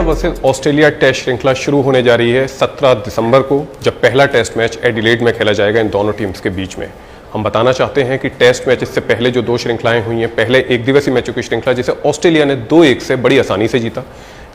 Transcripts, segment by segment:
Versus Australia test श्रृंखला शुरू होने जा रही है 17 दिसंबर को, जब पहला टेस्ट मैच एडिलेड में खेला जाएगा इन दोनों टीम्स के बीच में। हम बताना चाहते हैं कि टेस्ट मैच इससे पहले जो दो श्रृंखलाएं हुई हैं, पहले एक दिवसीय मैचों की श्रृंखला जिसे ऑस्ट्रेलिया ने 2-1 से बड़ी आसानी से जीता।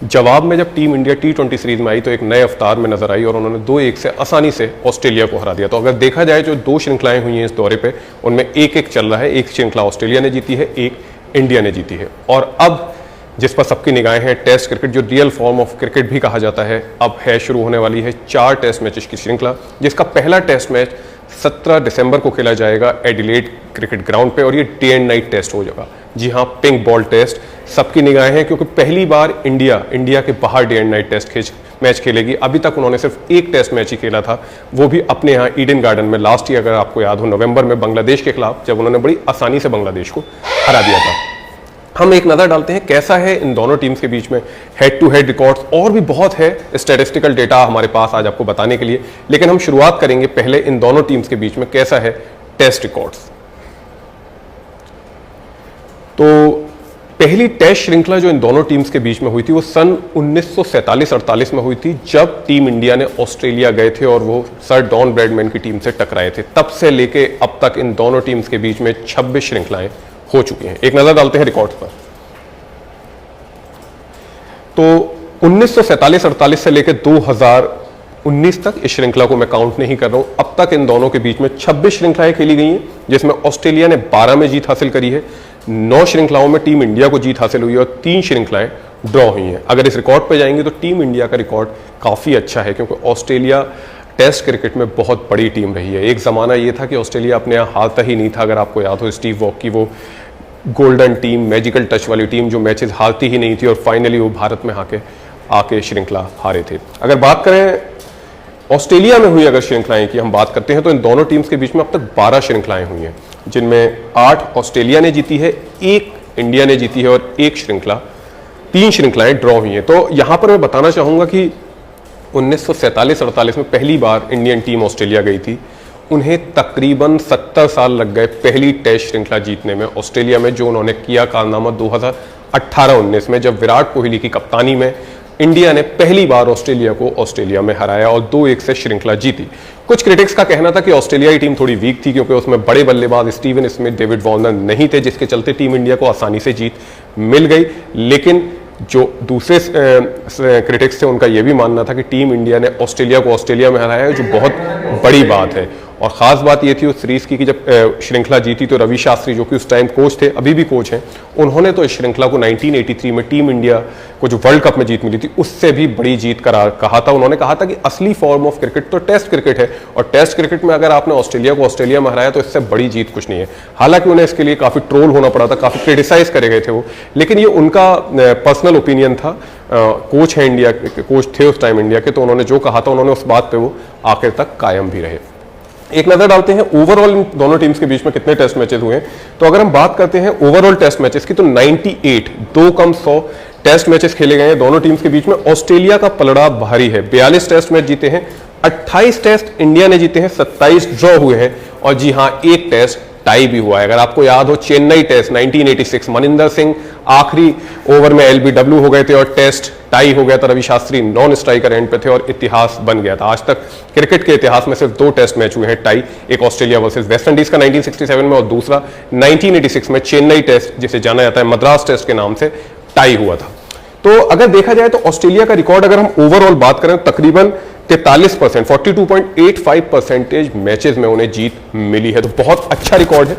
जवाब में जब टीम इंडिया T20 सीरीज में आई तो एक नए अवतार में नजर आई और उन्होंने 2-1 से आसानी से ऑस्ट्रेलिया को हरा दिया। तो अगर देखा जाए जो दो श्रृंखलाएं हुई हैं इस दौरे पे, उनमें 1-1 चल रहा है। एक श्रृंखला ऑस्ट्रेलिया ने जीती है, एक इंडिया ने जीती है। और अब जिस पर सबकी निगाहें हैं, टेस्ट क्रिकेट जो रियल फॉर्म ऑफ क्रिकेट भी कहा जाता है, अब है शुरू होने वाली है 4 टेस्ट मैचेस की श्रृंखला, जिसका पहला टेस्ट मैच 17 दिसंबर को खेला जाएगा एडिलेड क्रिकेट ग्राउंड पे और ये डे एंड नाइट टेस्ट हो जाएगा। जी हाँ, पिंक बॉल टेस्ट। सबकी निगाहें हैं क्योंकि पहली बार इंडिया के बाहर day and night test match खेलेगी। अभी तक उन्होंने सिर्फ एक टेस्ट मैच ही खेला था, वो भी अपने यहाँ ईडन गार्डन में लास्ट ईयर, अगर आपको याद हो, नवंबर में बांग्लादेश के खिलाफ, जब उन्होंने बड़ी आसानी से बांग्लादेश को हरा दिया था। हम एक नजर डालते हैं कैसा है इन दोनों टीम्स के बीच में हेड टू हेड रिकॉर्ड्स, और भी बहुत है स्टैटिस्टिकल डेटा हमारे पास आज आपको बताने के लिए, लेकिन हम शुरुआत करेंगे पहले इन दोनों टीम्स के बीच में कैसा है टेस्ट रिकॉर्ड्स। तो पहली टेस्ट श्रृंखला जो इन दोनों टीम्स के बीच में हुई थी वो सन 1947-48 में हुई थी, जब टीम इंडिया ने ऑस्ट्रेलिया गए थे और वो सर डॉन ब्रैडमैन की टीम से टकराए थे। तब से लेके अब तक इन दोनों टीम्स के बीच में 26 श्रृंखलाएं हो चुकी हैं। एक नजर डालते हैं रिकॉर्ड पर। तो 1947-48 से लेकर 2019 तक इस श्रृंखला को मैं काउंट नहीं कर रहा हूं, अब तक इन दोनों के बीच में 26 श्रृंखलाएं खेली गई हैं, जिसमें ऑस्ट्रेलिया ने 12 में जीत हासिल करी है, 9 श्रृंखलाओं में टीम इंडिया को जीत हासिल हुई है और 3 श्रृंखलाएं ड्रॉ हुई हैं। अगर इस रिकॉर्ड पे जाएंगे तो टीम इंडिया का रिकॉर्ड काफी अच्छा है, क्योंकि ऑस्ट्रेलिया टेस्ट क्रिकेट में बहुत बड़ी टीम रही है। एक ज़माना ये था कि ऑस्ट्रेलिया अपने यहाँ हारता ही नहीं था। अगर आपको याद हो स्टीव वॉक की वो गोल्डन टीम, मैजिकल टच वाली टीम जो मैचेस हारती ही नहीं थी और फाइनली वो भारत में आके श्रृंखला हारे थे। अगर बात करें ऑस्ट्रेलिया में हुई अगर श्रृंखलाएं की हम बात करते हैं तो इन दोनों टीम्स के बीच में अब तक 12 श्रृंखलाएं हुई हैं, जिनमें 8 ऑस्ट्रेलिया ने जीती है, 1 इंडिया ने जीती है और 3 श्रृंखलाएं ड्रॉ हुई हैं। तो यहाँ पर मैं बताना चाहूँगा कि 1947-48 में पहली बार इंडियन टीम ऑस्ट्रेलिया गई थी। उन्हें तकरीबन 70 साल लग गए पहली टेस्ट श्रृंखला जीतने में ऑस्ट्रेलिया में, जो उन्होंने किया कारनामा 2018-19 में, जब विराट कोहली की कप्तानी में इंडिया ने पहली बार ऑस्ट्रेलिया को ऑस्ट्रेलिया में हराया और 2-1 से श्रृंखला जीती। कुछ क्रिटिक्स का कहना था कि ऑस्ट्रेलियाई टीम थोड़ी वीक थी क्योंकि उसमें बड़े बल्लेबाज स्टीवन स्मिथ, डेविड वार्नर नहीं थे, जिसके चलते टीम इंडिया को आसानी से जीत मिल गई। लेकिन जो दूसरे क्रिटिक्स थे उनका यह भी मानना था कि टीम इंडिया ने ऑस्ट्रेलिया को ऑस्ट्रेलिया में हराया है, जो बहुत बड़ी बात है। और ख़ास बात ये थी उस सीरीज़ की कि जब श्रृंखला जीती तो रवि शास्त्री, जो कि उस टाइम कोच थे, अभी भी कोच हैं, उन्होंने तो इस श्रृंखला को 1983 में टीम इंडिया को जो वर्ल्ड कप में जीत मिली थी उससे भी बड़ी जीत करार कहा था। उन्होंने कहा था कि असली फॉर्म ऑफ क्रिकेट तो टेस्ट क्रिकेट है और टेस्ट क्रिकेट में अगर आपने ऑस्ट्रेलिया को ऑस्ट्रेलिया में हराया तो इससे बड़ी जीत कुछ नहीं है। हालांकि उन्हें इसके लिए काफ़ी ट्रोल होना पड़ा था, काफ़ी क्रिटिसाइज करे गए थे वो, लेकिन ये उनका पर्सनल ओपिनियन था। कोच है इंडिया के, कोच थे उस टाइम इंडिया के, तो उन्होंने जो कहा था उन्होंने उस बात पे वो आखिर तक कायम भी रहे। एक नजर डालते हैं ओवरऑल इन दोनों टीम्स के बीच में कितने टेस्ट मैचेस हुए हैं। तो अगर हम बात करते हैं ओवरऑल टेस्ट मैचेस की तो 98, 2 कम 100 टेस्ट मैचेस खेले गए हैं दोनों टीम्स के बीच में। ऑस्ट्रेलिया का पलड़ा भारी है, 42 टेस्ट मैच जीते हैं, 28 टेस्ट इंडिया ने जीते हैं, 27 ड्रॉ हुए हैं और जी हाँ, एक टेस्ट टाई भी हुआ है। अगर आपको याद हो चेन्नई टेस्ट 1986, मनिंदर सिंह आखिरी ओवर में LBW हो गए थे और टेस्ट टाई हो गया था, Ravi Shastri non striker end पे थे और इतिहास बन गया था। आज तक क्रिकेट के इतिहास में सिर्फ 2 टेस्ट मैच हुए हैं टाई, एक ऑस्ट्रेलिया वर्सेस वेस्ट इंडीज का 1967 में और दूसरा 1986 में चेन्नई टेस्ट, जिसे जाना जाता है मद्रास टेस्ट के नाम से, टाई हुआ था। तो अगर देखा जाए तो ऑस्ट्रेलिया का रिकॉर्ड अगर हम ओवरऑल बात करें तकरीबन 43%, 42.85% मैचेस में उन्हें जीत मिली है, तो बहुत अच्छा रिकॉर्ड है।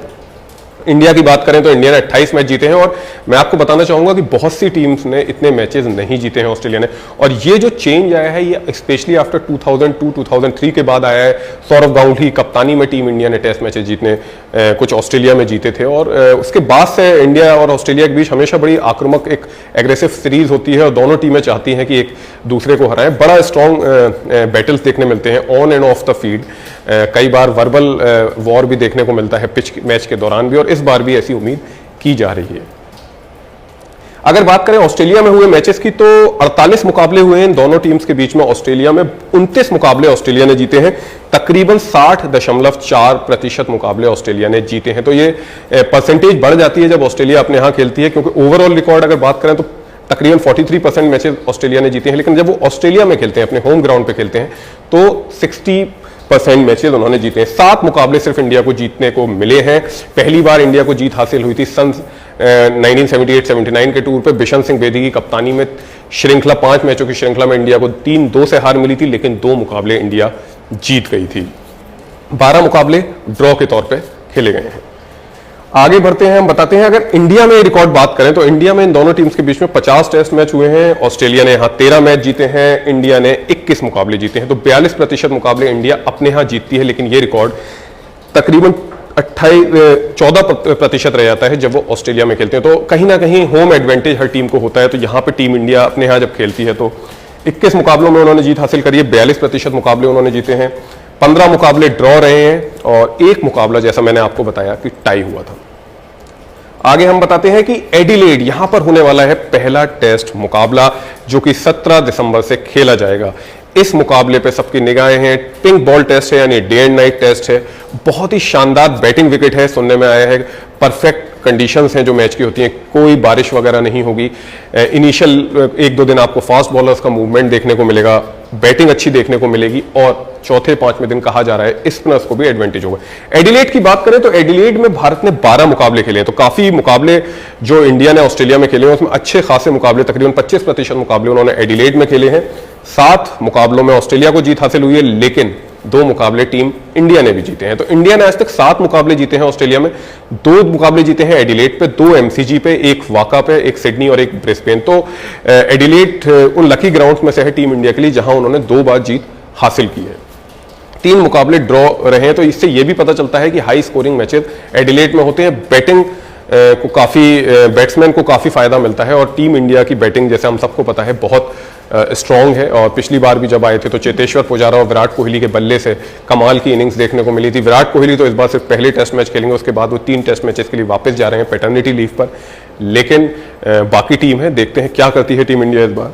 इंडिया की बात करें तो इंडिया ने 28 मैच जीते हैं और मैं आपको बताना चाहूंगा कि बहुत सी टीम्स ने इतने मैचेस नहीं जीते हैं ऑस्ट्रेलिया ने। और ये जो चेंज आया है ये स्पेशली आफ्टर 2002-2003 के बाद आया है। सौरव गांगुली कप्तानी में टीम इंडिया ने टेस्ट मैचेस जीतने कुछ ऑस्ट्रेलिया में जीते थे और उसके बाद से इंडिया और ऑस्ट्रेलिया के बीच हमेशा बड़ी आक्रामक एक एग्रेसिव सीरीज होती है और दोनों टीमें चाहती हैं कि एक दूसरे को हराएं। बड़ा स्ट्रॉन्ग बैटल्स देखने मिलते हैं on end of the field, कई बार वर्बल वॉर भी देखने को मिलता है पिच मैच के दौरान भी, और इस बार भी ऐसी उम्मीद की जा रही है। अगर बात करें ऑस्ट्रेलिया में हुए मैचेस की तो 48 मुकाबले हुए हैं इन दोनों टीम्स के बीच में। ऑस्ट्रेलिया में 29 मुकाबले ऑस्ट्रेलिया ने जीते हैं, तकरीबन 60.4% मुकाबले ऑस्ट्रेलिया ने जीते हैं। तो ये परसेंटेज बढ़ जाती है जब ऑस्ट्रेलिया अपने यहाँ खेलती है, क्योंकि ओवरऑल रिकॉर्ड अगर बात करें तो तकरीबन 43% मैचेस ऑस्ट्रेलिया ने जीते हैं, लेकिन जब वो ऑस्ट्रेलिया में खेलते हैं, अपने होम ग्राउंड पे खेलते हैं, तो 60% मैचेस उन्होंने जीते हैं। 7 मुकाबले सिर्फ इंडिया को जीतने को मिले हैं। पहली बार इंडिया को जीत हासिल हुई थी सन 1978-79 के टूर पे बिशन सिंह बेदी की कप्तानी में। श्रृंखला 5 मैचों की श्रृंखला में इंडिया को 3-2 से हार मिली थी, लेकिन 2 मुकाबले इंडिया जीत गई थी। 12 मुकाबले ड्रॉ के तौर पे खेले गए हैं। आगे बढ़ते हैं, हम बताते हैं अगर इंडिया में रिकॉर्ड बात करें तो इंडिया में इन दोनों टीम्स के बीच में 50 टेस्ट मैच हुए हैं। ऑस्ट्रेलिया ने यहां 13 मैच जीते हैं, इंडिया ने 21 मुकाबले जीते हैं। तो 42% मुकाबले इंडिया अपने यहां जीतती है, लेकिन यह रिकॉर्ड तकरीबन 14% रह जाता है जब वो ऑस्ट्रेलिया में खेलते हैं। तो कहीं ना कहीं होम एडवांटेज हर टीम को होता है। तो यहां पर टीम इंडिया अपने यहां जब खेलती है तो 21 मुकाबलों में उन्होंने जीत हासिल करी है, 42% मुकाबले उन्होंने जीते हैं, 15 मुकाबले ड्रॉ रहे हैं और 1 मुकाबला जैसा मैंने आपको बताया कि टाई हुआ था। आगे हम बताते हैं कि एडिलेड यहां पर होने वाला है पहला टेस्ट मुकाबला, जो कि 17 दिसंबर से खेला जाएगा। इस मुकाबले पे सबकी निगाहें हैं। पिंक बॉल टेस्ट है, यानी डे एंड नाइट टेस्ट है। बहुत ही शानदार बैटिंग विकेट है, सुनने में आया है। परफेक्ट कंडीशंस हैं जो मैच की होती हैं, कोई बारिश वगैरह नहीं होगी। इनिशियल 1-2 दिन आपको फास्ट बॉलर्स का मूवमेंट देखने को मिलेगा, बैटिंग अच्छी देखने को मिलेगी और चौथे 5वें दिन कहा जा रहा है स्पिनर्स को भी एडवांटेज होगा। एडिलेड की बात करें तो एडिलेड में भारत ने 12 मुकाबले खेले हैं। तो काफी मुकाबले जो इंडिया ने ऑस्ट्रेलिया में खेले हैं उसमें अच्छे खासे मुकाबले, तकरीबन 25% मुकाबले उन्होंने एडिलेड में खेले हैं। 7 मुकाबलों में ऑस्ट्रेलिया को जीत हासिल हुई है, लेकिन 2 मुकाबले टीम इंडिया ने भी जीते हैं। तो इंडिया ने आज तक 7 मुकाबले जीते हैं ऑस्ट्रेलिया में, 2 मुकाबले जीते हैं एडिलेड पे, 2 एमसीजी पे, 1 वाका पे, 1 सिडनी और 1 ब्रिस्बेन। तो एडिलेड उन लकी ग्राउंड्स में से है टीम इंडिया के लिए जहां उन्होंने 2 बार जीत हासिल की है। 3 मुकाबले ड्रॉ रहे हैं, तो इससे यह भी पता चलता है कि हाई स्कोरिंग मैचेस एडिलेड में होते हैं। बैटिंग को काफी बैट्समैन को काफी फायदा मिलता है और टीम इंडिया की बैटिंग जैसे हम सबको पता है बहुत स्ट्रांग है। और पिछली बार भी जब आए थे तो चेतेश्वर पुजारा और विराट कोहली के बल्ले से कमाल की इनिंग्स देखने को मिली थी। विराट कोहली तो इस बार सिर्फ पहले टेस्ट मैच खेलेंगे, उसके बाद वो 3 टेस्ट मैचेस के लिए वापस जा रहे हैं पैटर्निटी लीव पर। लेकिन बाकी टीम है, देखते हैं क्या करती है टीम इंडिया इस बार।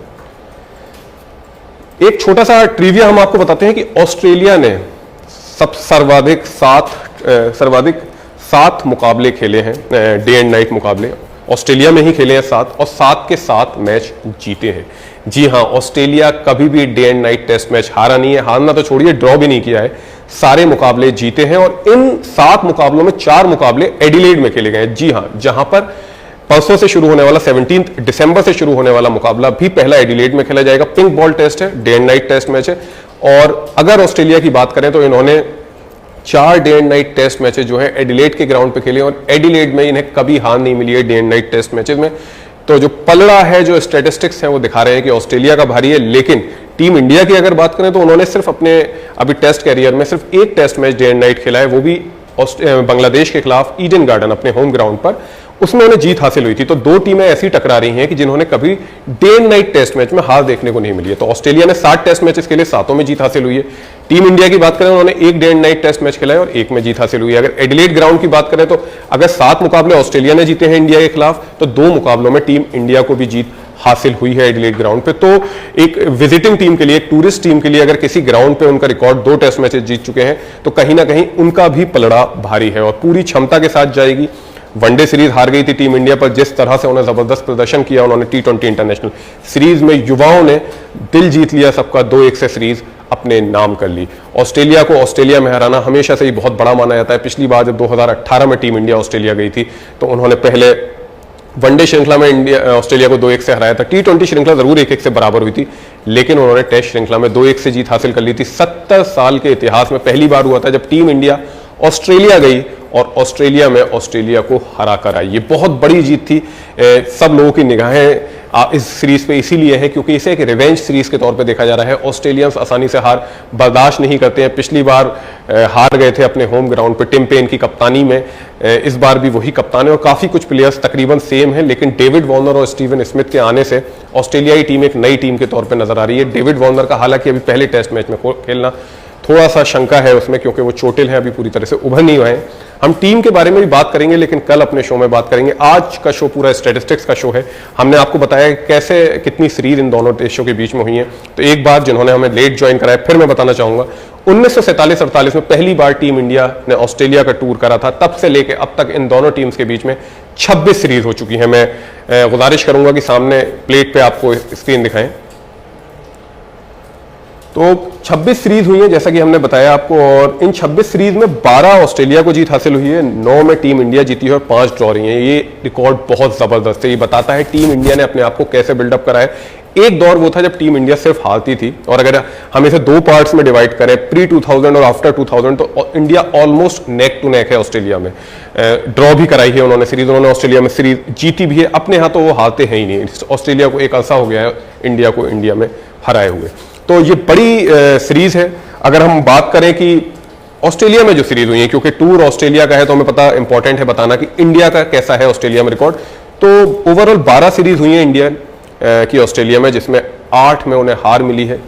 एक छोटा सा ट्रिविया हम आपको बताते हैं कि ऑस्ट्रेलिया ने सर्वाधिक 7 मुकाबले खेले हैं, डे एंड नाइट मुकाबले ऑस्ट्रेलिया में ही खेले हैं 7, और 7 के 7 मैच जीते हैं। जी हां, ऑस्ट्रेलिया कभी भी day and night test match हारा नहीं है, हारना तो छोड़िए ड्रॉ भी नहीं किया है, सारे मुकाबले जीते हैं। और इन 7 मुकाबलों में 4 मुकाबले एडिलेड में खेले गए हैं। जी हां, जहां पर परसों से शुरू होने वाला 17 दिसंबर से शुरू होने वाला मुकाबला भी पहला एडिलेड में खेला जाएगा। पिंक बॉल टेस्ट है, day and night test match है। और अगर ऑस्ट्रेलिया की बात करें तो इन्होंने 4 day and night test matches जो है एडिलेड के ग्राउंड पे खेले और एडिलेड में इन्हें कभी हार नहीं मिली है day and night test matches में। तो जो पलड़ा है, जो स्टैटिस्टिक्स हैं वो दिखा रहे हैं कि ऑस्ट्रेलिया का भारी है। लेकिन टीम इंडिया की अगर बात करें तो उन्होंने सिर्फ अपने अभी टेस्ट कैरियर में सिर्फ 1 test match day and night खेला है, वो भी बांग्लादेश के खिलाफ ईडन गार्डन अपने होम ग्राउंड पर, उसमें उन्हें जीत हासिल हुई थी। तो 2 टीमें ऐसी टकरा रही हैं कि जिन्होंने कभी day and night test match में हार देखने को नहीं मिली है। तो ऑस्ट्रेलिया ने 7 टेस्ट मैचेस के लिए 7 में जीत हासिल हुई है। टीम इंडिया की बात करें उन्होंने 1 day and night test match खेला है और 1 में जीत हासिल हुई है। अगर एडिलेड ग्राउंड की बात करें तो अगर 7 मुकाबले ऑस्ट्रेलिया ने जीते हैं इंडिया के खिलाफ, तो 2 मुकाबलों में टीम इंडिया को भी जीत हासिल हुई है एडिलेड ग्राउंड पे। तो एक विजिटिंग टीम के लिए, एक टूरिस्ट टीम के लिए अगर किसी ग्राउंड पे उनका रिकॉर्ड 2 टेस्ट मैचेस जीत चुके हैं तो कहीं ना कहीं उनका भी पलड़ा भारी है और पूरी क्षमता के साथ जाएगी। वनडे सीरीज हार गई थी टीम इंडिया, पर जिस तरह से उन्हें जबरदस्त प्रदर्शन किया उन्होंने T20 इंटरनेशनल सीरीज में, युवाओं ने दिल जीत लिया सबका, 2-1 से सीरीज अपने नाम कर ली। ऑस्ट्रेलिया को ऑस्ट्रेलिया में हराना हमेशा से ही बहुत बड़ा माना जाता है। पिछली बार जब 2018 में टीम इंडिया ऑस्ट्रेलिया गई थी तो उन्होंने पहले वनडे श्रृंखला में ऑस्ट्रेलिया को 2-1 से हराया था। T20 श्रृंखला जरूर 1-1 से बराबर हुई थी, लेकिन उन्होंने टेस्ट श्रृंखला में 2-1 से जीत हासिल कर ली थी। 70 साल के इतिहास में पहली बार हुआ था जब टीम इंडिया ऑस्ट्रेलिया गई और ऑस्ट्रेलिया में ऑस्ट्रेलिया को हरा कर आई। ये बहुत बड़ी जीत थी। सब लोगों की निगाहें इस सीरीज पे इसीलिए है क्योंकि इसे एक रिवेंज सीरीज के तौर पे देखा जा रहा है। ऑस्ट्रेलियंस आसानी से हार बर्दाश्त नहीं करते हैं। पिछली बार हार गए थे अपने होम ग्राउंड पे टिम पेन की कप्तानी में, इस बार भी वही कप्तान है और काफी कुछ प्लेयर्स तकरीबन सेम है, लेकिन डेविड वॉर्नर और स्टीवन स्मिथ के आने से ऑस्ट्रेलियाई टीम एक नई टीम के तौर पर नजर आ रही है। डेविड वॉर्नर का हालांकि अभी पहले टेस्ट मैच में खेलना थोड़ा सा शंका है उसमें क्योंकि वो चोटिल है, अभी पूरी तरह से उभर नहीं हुए हैं। हम टीम के बारे में भी बात करेंगे लेकिन कल अपने शो में बात करेंगे। आज का शो पूरा स्टैटिस्टिक्स का शो है। हमने आपको बताया कैसे कितनी सीरीज इन दोनों देशों के बीच में हुई है। तो एक बार जिन्होंने हमें लेट ज्वाइन कराया, फिर मैं बताना चाहूंगा 1947-48 में पहली बार टीम इंडिया ने ऑस्ट्रेलिया का टूर करा था, तब से लेके अब तक इन दोनों टीम्स के बीच में 26 सीरीज हो चुकी हैं। मैं गुजारिश करूंगा कि सामने प्लेट पे आपको स्क्रीन दिखाएं। तो 26 सीरीज हुई है जैसा कि हमने बताया आपको, और इन 26 सीरीज में 12 ऑस्ट्रेलिया को जीत हासिल हुई है, 9 में टीम इंडिया जीती है और 5 ड्रॉ रही है। ये रिकॉर्ड बहुत जबरदस्त है। ये बताता है टीम इंडिया ने अपने आप को कैसे बिल्डअप करा है। एक दौर वो था जब टीम इंडिया सिर्फ हारती थी, और अगर हम इसे 2 पार्ट्स में डिवाइड करें, प्री 2000 और आफ्टर 2000, तो India almost neck to neck है ऑस्ट्रेलिया में। ड्रॉ भी कराई है उन्होंने सीरीज, उन्होंने ऑस्ट्रेलिया में सीरीज जीती भी है। अपने यहाँ तो वो हारते हैं ही नहीं। ऑस्ट्रेलिया को एक अरसा हो गया है इंडिया को इंडिया में हराए हुए। तो ये बड़ी सीरीज है। अगर हम बात करें कि ऑस्ट्रेलिया में जो सीरीज हुई है, क्योंकि टूर ऑस्ट्रेलिया का है तो हमें पता इंपॉर्टेंट है बताना कि इंडिया का कैसा है ऑस्ट्रेलिया में रिकॉर्ड। तो ओवरऑल 12 सीरीज हुई है इंडिया की ऑस्ट्रेलिया में, जिसमें 8 में उन्हें हार मिली है,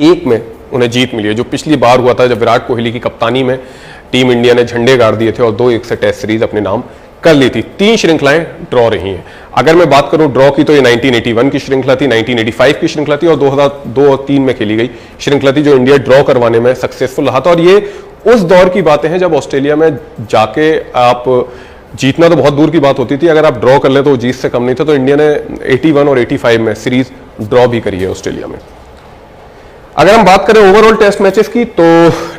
1 में उन्हें जीत मिली है, जो पिछली बार हुआ था जब विराट कोहली की कप्तानी में टीम इंडिया ने झंडे गाड़ दिए थे और 2-1 से टेस्ट सीरीज अपने नाम कर ली थी। 3 श्रृंखलाएं ड्रॉ रही हैं। अगर मैं बात करूं ड्रॉ की, तो ये 1981 की श्रृंखला थी, 1985 की श्रृंखला थी और 2002 और 3 में खेली गई श्रृंखला थी, जो इंडिया ड्रॉ करवाने में सक्सेसफुल रहा था। और ये उस दौर की बातें हैं जब ऑस्ट्रेलिया में जाके आप जीतना तो बहुत दूर की बात होती थी, अगर आप ड्रॉ कर ले तो जीत से कम नहीं था। तो इंडिया ने 81 और 85 में सीरीज ड्रॉ भी करी है ऑस्ट्रेलिया में। अगर हम बात करें ओवरऑल टेस्ट मैचेस की, तो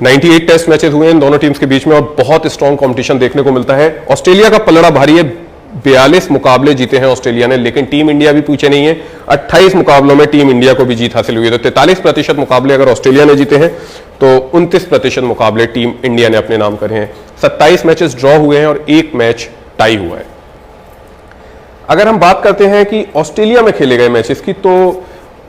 98 टेस्ट मैचेस हुए इन दोनों टीम्स के बीच में और बहुत स्ट्रॉन्ग कंपटीशन देखने को मिलता है। ऑस्ट्रेलिया का पलड़ा भारी है, 42 मुकाबले जीते हैं ऑस्ट्रेलिया ने, लेकिन टीम इंडिया भी पीछे नहीं है। 28 मुकाबलों में टीम इंडिया को भी जीत हासिल हुई है। तो 43% मुकाबले अगर ऑस्ट्रेलिया ने जीते हैं तो 29% मुकाबले टीम इंडिया ने अपने नाम करे हैं। 27 मैचेस ड्रॉ हुए हैं और 1 मैच टाई हुआ है। अगर हम बात करते हैं कि ऑस्ट्रेलिया में खेले गए मैचेस की, तो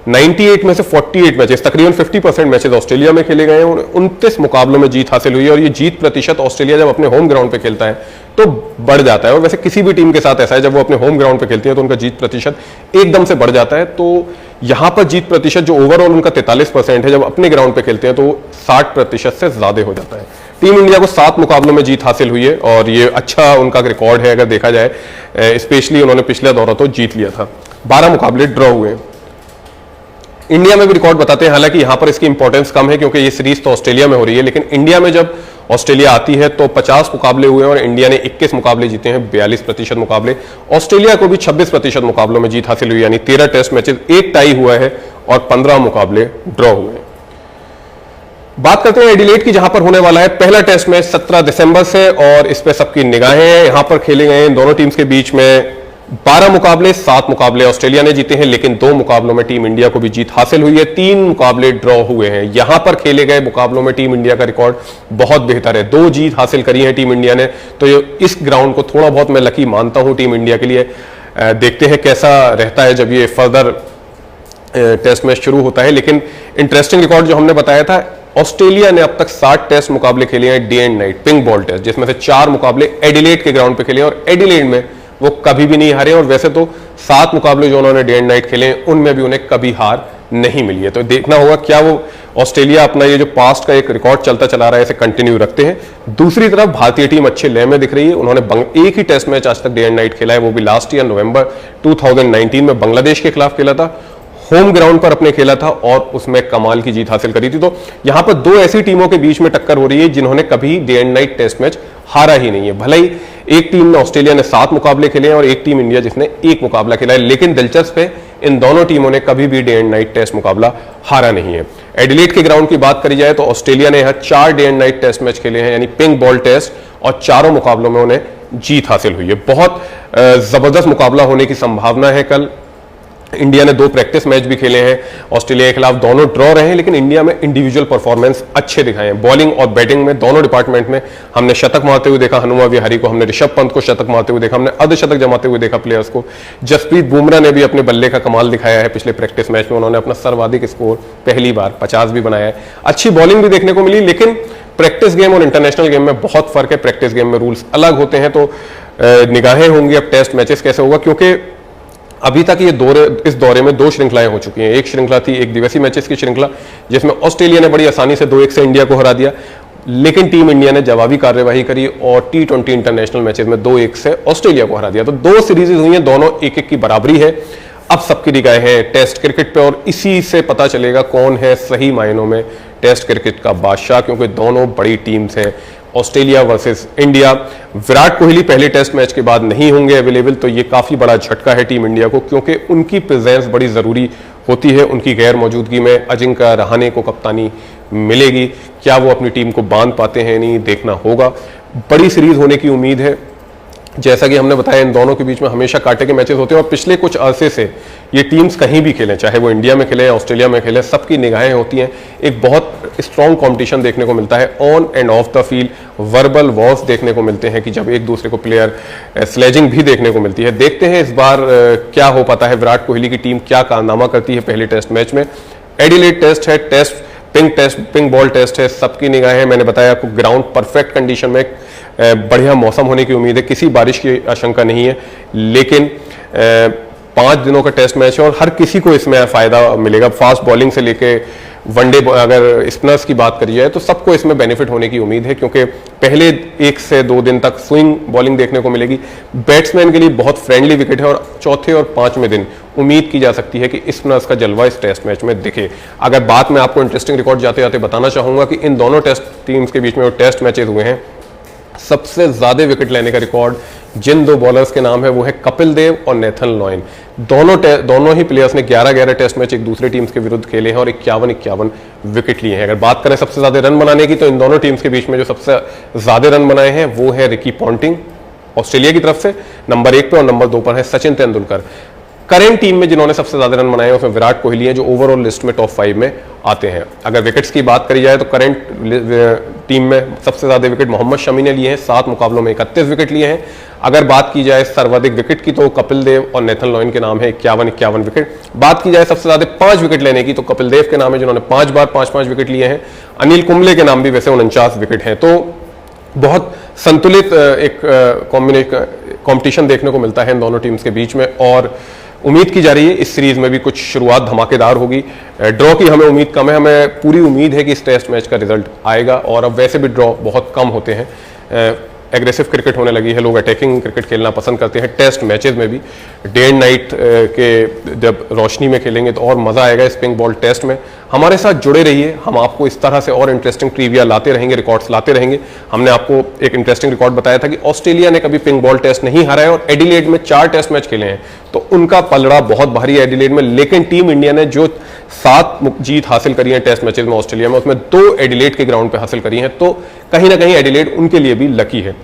98 में से 48 मैचेस, तकरीबन 50% मैचेस ऑस्ट्रेलिया में खेले गए हैं और 29 मुकाबलों में जीत हासिल हुई है। और ये जीत प्रतिशत ऑस्ट्रेलिया जब अपने होम ग्राउंड पे खेलता है तो बढ़ जाता है, और वैसे किसी भी टीम के साथ ऐसा है, जब वो अपने होम ग्राउंड पे खेलती है तो उनका जीत प्रतिशत एकदम से बढ़ जाता है। तो यहां पर जीत प्रतिशत जो ओवरऑल उनका 43% है, जब अपने ग्राउंड पे खेलते हैं तो 60% से ज्यादा हो जाता है। टीम इंडिया को 7 मुकाबलों में जीत हासिल हुई है और ये अच्छा उनका रिकॉर्ड है अगर देखा जाए, स्पेशली उन्होंने पिछला दौरा तो जीत लिया था। 12 मुकाबले ड्रॉ हुए हैं। इंडिया में भी रिकॉर्ड बताते हैं, हालांकि यहां पर इसकी इंपॉर्टेंस कम है क्योंकि ये सीरीज तो ऑस्ट्रेलिया में हो रही है, लेकिन इंडिया में जब ऑस्ट्रेलिया आती है तो 50 मुकाबले हुए और इंडिया ने 21 मुकाबले जीते हैं, 42% मुकाबले। ऑस्ट्रेलिया को भी 26% मुकाबलों में जीत हासिल हुई, यानी 13 टेस्ट मैचेस, 1 टाई हुआ है और 15 मुकाबले ड्रॉ हुए हैं। बात करते हैं एडिलेड की, जहां पर होने वाला है पहला टेस्ट मैच 17 दिसंबर से, और इस पे सबकी निगाहें हैं। यहां पर खेले गए हैं दोनों टीम्स के बीच में 12 मुकाबले, 7 मुकाबले ऑस्ट्रेलिया ने जीते हैं, लेकिन 2 मुकाबलों में टीम इंडिया को भी जीत हासिल हुई है। 3 मुकाबले ड्रॉ हुए हैं। यहां पर खेले गए मुकाबलों में टीम इंडिया का रिकॉर्ड बहुत बेहतर है, 2 जीत हासिल करी है टीम इंडिया ने। तो इस ग्राउंड को थोड़ा बहुत मैं लकी मानता हूं टीम इंडिया के लिए। देखते हैं कैसा रहता है जब ये फर्दर टेस्ट मैच शुरू होता है। लेकिन इंटरेस्टिंग रिकॉर्ड जो हमने बताया था, ऑस्ट्रेलिया ने अब तक 60 टेस्ट मुकाबले खेले हैं day and night pink ball test, जिसमें से 4 मुकाबले एडिलेड के ग्राउंड पे खेले और एडिलेड में वो कभी भी नहीं हारे। और वैसे तो 7 मुकाबले जो उन्होंने डे एंड नाइट खेले हैं उनमें भी उन्हें कभी हार नहीं मिली है। तो देखना होगा क्या वो ऑस्ट्रेलिया अपना ये जो पास्ट का एक रिकॉर्ड चलता चला रहा है इसे कंटिन्यू रखते हैं। दूसरी तरफ भारतीय टीम अच्छे लय में दिख रही है। उन्होंने एक ही टेस्ट मैच आज तक डे एंड नाइट खेला है, वो भी लास्ट ईयर नवंबर 2019 में बांग्लादेश के खिलाफ खेला था, होम ग्राउंड पर अपने खेला था और उसमें कमाल की जीत हासिल करी थी। तो यहां पर 2 ऐसी टीमों के बीच में टक्कर हो रही है जिन्होंने कभी day and night test match हारा ही नहीं है। भले ही एक टीम में ऑस्ट्रेलिया ने 7 मुकाबले खेले हैं और एक टीम इंडिया जिसने 1 मुकाबला खेला है, लेकिन दिलचस्प है इन दोनों टीमों ने कभी भी डे एंड नाइट टेस्ट मुकाबला हारा नहीं है। एडिलेड के ग्राउंड की बात करी जाए तो ऑस्ट्रेलिया ने यहां 4 day and night test match खेले हैं, यानी पिंक बॉल टेस्ट, और चारों मुकाबलों में उन्हें जीत हासिल हुई है। बहुत जबरदस्त मुकाबला होने की संभावना है कल। इंडिया ने 2 प्रैक्टिस मैच भी खेले हैं ऑस्ट्रेलिया के खिलाफ, दोनों ड्रॉ रहे हैं, लेकिन इंडिया में इंडिविजुअल परफॉर्मेंस अच्छे दिखाए हैं। बॉलिंग और बैटिंग में दोनों डिपार्टमेंट में हमने शतक मारते हुए देखा हनुमा विहारी को, हमने ऋषभ पंत को शतक मारते हुए देखा, हमने अर्धशतक जमाते हुए देखा प्लेयर्स को। जसप्रीत बुमराह ने भी अपने बल्ले का कमाल दिखाया है पिछले प्रैक्टिस मैच में, उन्होंने अपना सर्वाधिक स्कोर पहली बार 50 भी बनाया है। अच्छी बॉलिंग भी देखने को मिली, लेकिन प्रैक्टिस गेम और इंटरनेशनल गेम में बहुत फर्क है। प्रैक्टिस गेम में रूल्स अलग होते हैं, तो निगाहें होंगी अब टेस्ट मैचेस कैसे होगा, क्योंकि अभी तक इस दौरे में 2 श्रृंखलाएं हो चुकी हैं। एक श्रृंखला थी एक दिवसीय मैचेस की श्रृंखला, जिसमें ऑस्ट्रेलिया ने बड़ी आसानी से 2-1 से इंडिया को हरा दिया, लेकिन टीम इंडिया ने जवाबी कार्यवाही करी और T20 इंटरनेशनल मैचेस में 2-1 से ऑस्ट्रेलिया को हरा दिया। तो 2 सीरीज हुई हैं, दोनों 1-1 की बराबरी है। अब सबकी निगाहें हैं टेस्ट क्रिकेट पे और इसी से पता चलेगा कौन है सही मायनों में टेस्ट क्रिकेट का बादशाह, क्योंकि दोनों बड़ी टीम्स हैं। Australia versus India, Virat Kohli पहले टेस्ट मैच के बाद नहीं होंगे अवेलेबल, तो ये काफी बड़ा झटका है टीम इंडिया को, क्योंकि उनकी प्रेजेंस बड़ी जरूरी होती है। उनकी गैर मौजूदगी में अजिंक्य रहाणे को कप्तानी मिलेगी, क्या वो अपनी टीम को बांध पाते हैं नहीं, देखना होगा। बड़ी सीरीज होने की उम्मीद है, जैसा कि हमने बताया इन दोनों के बीच में हमेशा कांटे के मैचेस होते हैं, और पिछले कुछ अरसे से ये टीम्स कहीं भी खेलें, चाहे वो इंडिया में खेले या ऑस्ट्रेलिया में खेले, सबकी निगाहें होती हैं। एक बहुत स्ट्रॉन्ग कंपटीशन देखने को मिलता है on end of the field, verbal Wars देखने को मिलते हैं कि जब एक दूसरे को प्लेयर स्लेजिंग भी देखने को मिलती है। देखते हैं इस बार क्या हो पाता है, विराट कोहली की टीम क्या कारनामा करती है पहले टेस्ट मैच में। एडिलेड टेस्ट है, पिंक बॉल टेस्ट है, सबकी निगाहें, मैंने बताया आपको ग्राउंड परफेक्ट कंडीशन में, बढ़िया मौसम होने की उम्मीद है, किसी बारिश की आशंका नहीं है, लेकिन 5 दिनों का टेस्ट मैच है और हर किसी को इसमें फायदा मिलेगा। फास्ट बॉलिंग से लेके वनडे, अगर स्पिनर्स की बात करी जाए तो सबको इसमें बेनिफिट होने की उम्मीद है, क्योंकि पहले 1 से 2 दिन तक स्विंग बॉलिंग देखने को मिलेगी। बैट्समैन के लिए बहुत फ्रेंडली विकेट है, और चौथे और 5वें दिन उम्मीद की जा सकती है कि स्पिनर्स का जलवा इस टेस्ट मैच में दिखे। अगर बात में आपको इंटरेस्टिंग रिकॉर्ड जाते जाते बताना चाहूंगा कि इन दोनों टेस्ट टीम्स के बीच में जो टेस्ट मैचेस हुए हैं, सबसे ज्यादा विकेट लेने का रिकॉर्ड जिन 2 बॉलर्स के नाम है वो है कपिल देव और नेथन लॉयन। दोनों ही प्लेयर्स ने 11-11 टेस्ट मैच एक दूसरे टीम्स के विरुद्ध खेले हैं और 51-51 विकेट लिए हैं। अगर बात करें सबसे ज्यादा रन बनाने की, तो इन दोनों टीम्स के बीच में जो सबसे ज्यादा रन बनाए हैं वो है रिकी पॉन्टिंग ऑस्ट्रेलिया की तरफ से, नंबर 1 पे, और नंबर 2 पर है सचिन तेंदुलकर। करेंट टीम में जिन्होंने सबसे ज्यादा रन बनाए हैं उसमें विराट कोहली है, जो ओवरऑल लिस्ट में टॉप 5 में आते हैं। अगर विकेट्स की बात करी जाए तो करेंट टीम में सबसे ज्यादा विकेट मोहम्मद शमी ने लिए हैं, 7 मुकाबलों में 31 विकेट लिए हैं। अगर बात की जाए सर्वाधिक विकेट की, तो कपिल देव और नेथन लॉयन के नाम है 51-51 विकेट। बात की जाए सबसे ज्यादा 5 विकेट लेने की, तो कपिल देव के नाम है जिन्होंने 5 बार 5-5 विकेट लिए हैं। अनिल कुंबले के नाम भी वैसे 49 विकेट हैं। तो बहुत संतुलित एक कॉम्पिटिशन देखने को मिलता है इन दोनों टीम्स के बीच में, और उम्मीद की जा रही है इस सीरीज में भी कुछ शुरुआत धमाकेदार होगी। ड्रॉ की हमें उम्मीद कम है, हमें पूरी उम्मीद है कि इस टेस्ट मैच का रिजल्ट आएगा, और अब वैसे भी ड्रॉ बहुत कम होते हैं। एग्रेसिव क्रिकेट होने लगी है, लोग अटैकिंग क्रिकेट खेलना पसंद करते हैं। टेस्ट मैचेस में भी डे एंड नाइट के जब रोशनी में खेलेंगे तो और मजा आएगा इस पिंक बॉल टेस्ट में। हमारे साथ जुड़े रहिए, हम आपको इस तरह से और इंटरेस्टिंग ट्रिविया लाते रहेंगे, रिकॉर्ड्स लाते रहेंगे। हमने आपको एक इंटरेस्टिंग रिकॉर्ड बताया था कि ऑस्ट्रेलिया ने कभी पिंक बॉल टेस्ट नहीं हारा है, और एडिलेड में 4 टेस्ट मैच खेले हैं, तो उनका पलड़ा बहुत भारी है एडिलेड में। लेकिन टीम इंडिया ने जो 7 जीत हासिल करी है टेस्ट मैचेस में ऑस्ट्रेलिया में, उसमें 2 एडिलेड के ग्राउंड पे हासिल करी हैं, तो कहीं ना कहीं एडिलेड उनके लिए भी लकी है।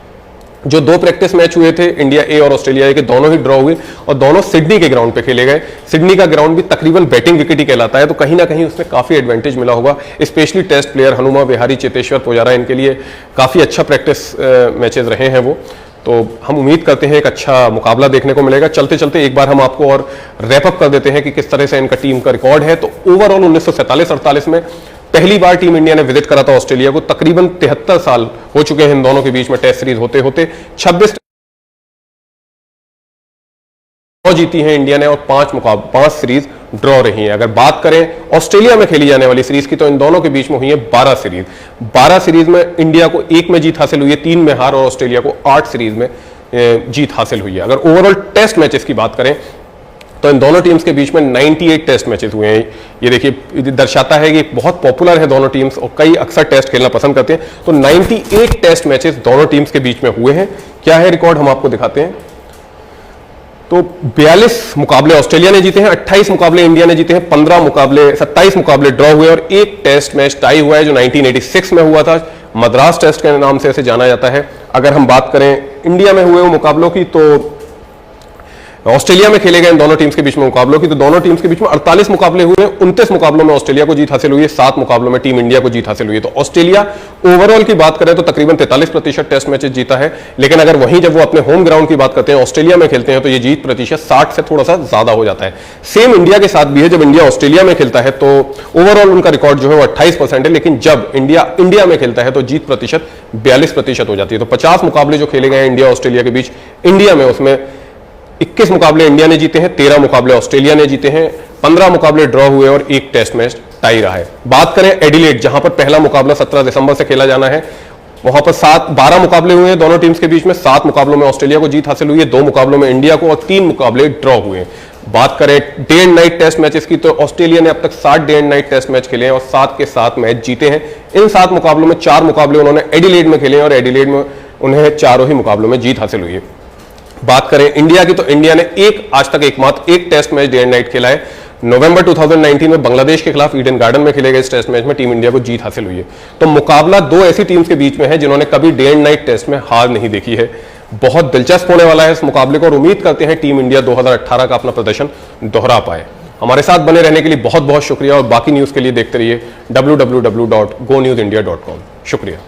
जो 2 प्रैक्टिस मैच हुए थे इंडिया ए और ऑस्ट्रेलिया ए के, दोनों ही ड्रॉ हुए और दोनों सिडनी के ग्राउंड पे खेले गए। सिडनी का ग्राउंड भी तकरीबन बैटिंग विकेट ही कहलाता है, तो कहीं ना कहीं उसमें काफी एडवांटेज मिला होगा। Specially test player Hanuma Vihari, Cheteshwar Pujara, इनके लिए काफी अच्छा प्रैक्टिस मैचेस रहे हैं वो। तो हम उम्मीद करते हैं एक अच्छा मुकाबला देखने को मिलेगा। चलते चलते एक बार हम आपको और रैपअप कर देते हैं कि किस तरह से इनका टीम का रिकॉर्ड है। तो ओवरऑल 1947-48 में पहली बार टीम इंडिया ने विजिट करा था ऑस्ट्रेलिया को। तकरीबन 73 साल हो चुके हैं इन दोनों के बीच में टेस्ट सीरीज होते होते। 26 जीती हैं इंडिया ने और 5 सीरीज ड्रॉ रही हैं। अगर बात करें ऑस्ट्रेलिया में खेली जाने वाली सीरीज की, तो इन दोनों के बीच में हुई है 12 सीरीज। 12 सीरीज में इंडिया को 1 में जीत हासिल हुई है, 3 में हार, और ऑस्ट्रेलिया को 8 सीरीज में जीत हासिल हुई है। अगर ओवरऑल टेस्ट मैचेस की बात करें तो इन दोनों टीम्स के बीच में 98 टेस्ट मैचेस हुए हैं। ये देखिए दर्शाता है कि बहुत पॉपुलर है दोनों टीम्स और कई अक्सर टेस्ट खेलना पसंद करते हैं। तो 98 टेस्ट मैचेस दोनों टीम्स के बीच में हुए हैं। क्या है रिकॉर्ड, हम आपको दिखाते हैं। तो 42 मुकाबले ऑस्ट्रेलिया ने जीते हैं, 28 मुकाबले इंडिया ने जीते हैं, 27 मुकाबले ड्रॉ हुए और 1 टेस्ट मैच टाई हुआ है जो 1986 में हुआ था। मद्रास टेस्ट के नाम से इसे जाना जाता है। अगर हम बात करें इंडिया में हुए मुकाबलों की, तो ऑस्ट्रेलिया में खेले गए इन दोनों टीम्स के बीच में मुकाबलों की, तो दोनों टीम्स के बीच में 48 मुकाबले हुए हैं। 29 मुकाबलों में ऑस्ट्रेलिया को जीत हासिल हुई है, 7 मुकाबलों में टीम इंडिया को जीत हासिल हुई है। तो ऑस्ट्रेलिया ओवरऑल की बात करें तो तकरीबन 43% टेस्ट मैचेस जीता है। लेकिन अगर वहीं जब वो अपने होम ग्राउंड की बात करते हैं, ऑस्ट्रेलिया में खेलते हैं, तो ये जीत प्रतिशत 60 से थोड़ा सा ज्यादा हो जाता है। सेम इंडिया के साथ भी है, जब इंडिया ऑस्ट्रेलिया में खेलता है तो ओवरऑल उनका रिकॉर्ड जो है वो 28% है, लेकिन जब इंडिया में खेलता है तो जीत प्रतिशत 42% हो जाती है। तो 50 मुकाबले जो खेले गए इंडिया ऑस्ट्रेलिया के बीच, इंडिया में उसमें 21 मुकाबले इंडिया ने जीते हैं, 13 मुकाबले ऑस्ट्रेलिया ने जीते हैं, 15 मुकाबले ड्रॉ हुए और 1 टेस्ट मैच टाई रहा है। बात करें एडिलेड, जहां पर पहला मुकाबला 17 दिसंबर से खेला जाना है, वहां पर 12 मुकाबले हुए हैं दोनों टीम्स के बीच में। 7 मुकाबलों में ऑस्ट्रेलिया को जीत हासिल हुई है, 2 मुकाबलों में इंडिया को और 3 मुकाबले ड्रॉ हुए हैं। बात करें day and night test matches की, तो ऑस्ट्रेलिया ने अब तक 7 day and night test match खेले हैं और 7 के 7 मैच जीते हैं। इन 7 मुकाबलों में 4 मुकाबले उन्होंने एडिलेड में खेले हैं और एडिलेड में उन्हें चारों ही मुकाबलों में जीत हासिल हुई है। बात करें इंडिया की, तो इंडिया ने आज तक एकमात्र एक test match day and night खेला है। नवंबर 2019 में बांग्लादेश के खिलाफ ईडन गार्डन में खेले गए इस टेस्ट मैच में टीम इंडिया को जीत हासिल हुई है। तो मुकाबला 2 ऐसी टीम्स के बीच में है जिन्होंने कभी डे एंड नाइट टेस्ट में हार नहीं देखी है। बहुत दिलचस्प होने वाला है इस मुकाबले को और उम्मीद करते हैं टीम इंडिया 2018 का अपना प्रदर्शन दोहरा पाए। हमारे साथ बने रहने के लिए बहुत बहुत शुक्रिया और बाकी न्यूज के लिए देखते रहिए www.gonewsindia.com। शुक्रिया।